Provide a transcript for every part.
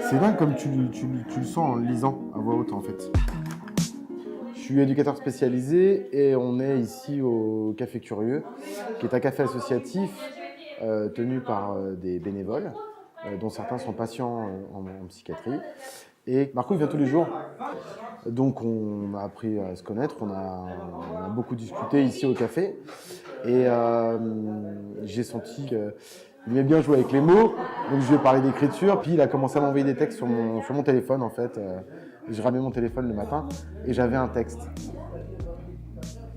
C'est dingue comme tu le sens en le lisant à voix haute en fait. Je suis éducateur spécialisé et on est ici au Café Curieux, qui est un café associatif tenu par des bénévoles, dont certains sont patients en psychiatrie. Et Marco il vient tous les jours, donc on a appris à se connaître, on a beaucoup discuté ici au café et j'ai senti qu'il aimait bien jouer avec les mots, donc je lui ai parlé d'écriture, puis il a commencé à m'envoyer des textes sur mon téléphone en fait. Je ramenais mon téléphone le matin et j'avais un texte.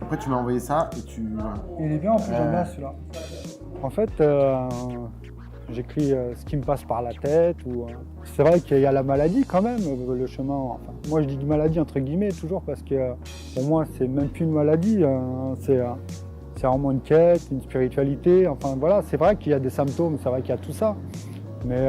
Après tu m'as envoyé ça et tu... Il est bien, en plus j'aime bien celui-là. En fait, j'écris ce qui me passe par la tête. C'est vrai qu'il y a la maladie quand même, le chemin. Enfin, moi je dis maladie entre guillemets toujours parce que pour moi c'est même plus une maladie, c'est vraiment une quête, une spiritualité. Enfin voilà, c'est vrai qu'il y a des symptômes, c'est vrai qu'il y a tout ça. Mais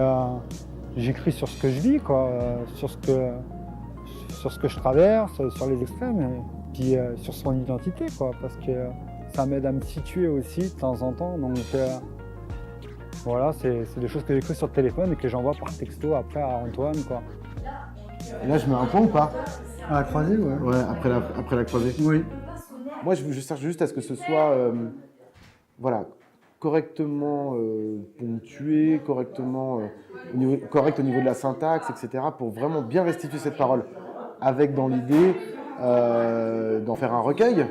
j'écris sur ce que je vis, quoi, sur ce que je traverse, sur les extrêmes, et puis sur son identité, quoi, parce que ça m'aide à me situer aussi de temps en temps. Donc voilà, c'est des choses que j'écris sur le téléphone et que j'envoie par texto après à Antoine, quoi. Et là je mets un point ou pas? À la croisée, ouais. Ouais, après la croisée. Oui. Moi je cherche juste à ce que ce soit voilà, correctement ponctué, correctement, correct au niveau de la syntaxe, etc. pour vraiment bien restituer cette parole, avec dans l'idée d'en faire un recueil,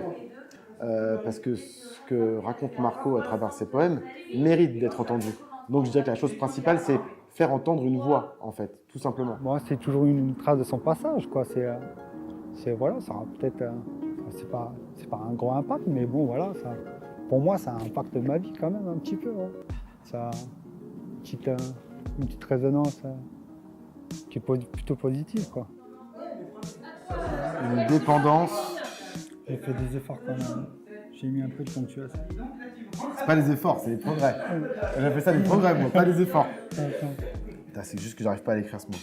parce que ce que raconte Marco à travers ses poèmes mérite d'être entendu. Donc je dirais que la chose principale, c'est faire entendre une voix, en fait, tout simplement. Moi, c'est toujours une trace de son passage, quoi. Voilà, ça aura peut-être, c'est pas un gros impact, mais bon, voilà, ça, pour moi, ça impacte ma vie quand même un petit peu. Ouais. Ça a une petite résonance qui est plutôt positive, quoi. Une dépendance. J'ai fait des efforts quand même. J'ai mis un peu de ponctuation. C'est pas les efforts, c'est les progrès. J'appelle ça des progrès, moi, pas les efforts. Putain, c'est juste que j'arrive pas à l'écrire ce mot.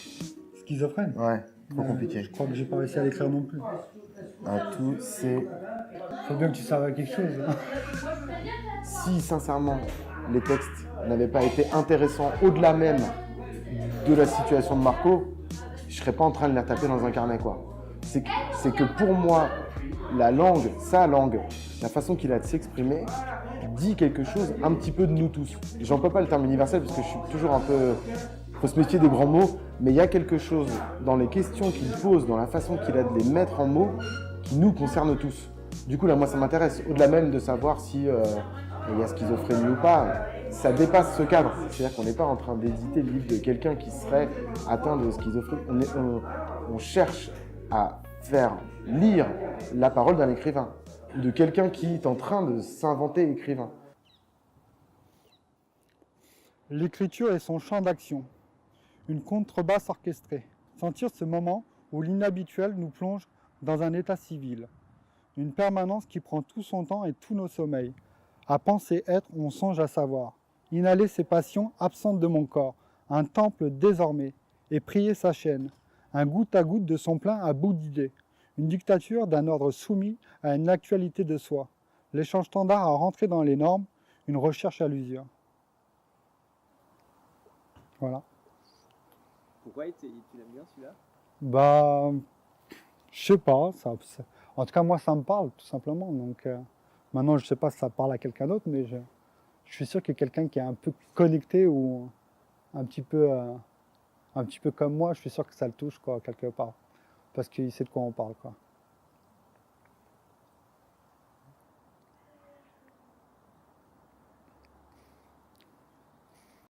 Schizophrène? Ouais, trop compliqué. Je crois que j'ai pas réussi à l'écrire non plus. Tout, c'est... Faut bien que tu serves à quelque chose. Hein. Si, sincèrement, les textes n'avaient pas été intéressants au-delà même de la situation de Marco, je serais pas en train de les taper dans un carnet, quoi. C'est que pour moi, la langue, sa langue, la façon qu'il a de s'exprimer, dit quelque chose un petit peu de nous tous. J'emploie pas le terme universel parce que je suis toujours un peu... Faut se méfier des grands mots, mais il y a quelque chose dans les questions qu'il pose, dans la façon qu'il a de les mettre en mots, qui nous concerne tous. Du coup, là, moi, ça m'intéresse. Au-delà même de savoir si il y a schizophrénie ou pas, ça dépasse ce cadre. C'est-à-dire qu'on n'est pas en train d'éditer le livre de quelqu'un qui serait atteint de schizophrénie. On cherche à faire lire la parole d'un écrivain, de quelqu'un qui est en train de s'inventer écrivain. L'écriture est son champ d'action, une contrebasse orchestrée. Sentir ce moment où l'inhabituel nous plonge dans un état civil, une permanence qui prend tout son temps et tous nos sommeils. À penser être, on songe à savoir. Inhaler ses passions absentes de mon corps, un temple désormais, et prier sa chaîne, un goutte à goutte de son plein à bout d'idées, une dictature d'un ordre soumis à une actualité de soi, l'échange standard à rentrer dans les normes, une recherche à l'usure. Voilà. Pourquoi tu l'aimes bien celui-là? Bah, je sais pas. En tout cas, moi, ça me parle, tout simplement. Donc, maintenant, je sais pas si ça parle à quelqu'un d'autre, mais je suis sûr qu'il y a quelqu'un qui est un peu connecté ou un petit peu comme moi. Je suis sûr que ça le touche, quoi, quelque part. Parce qu'il sait de quoi on parle, quoi.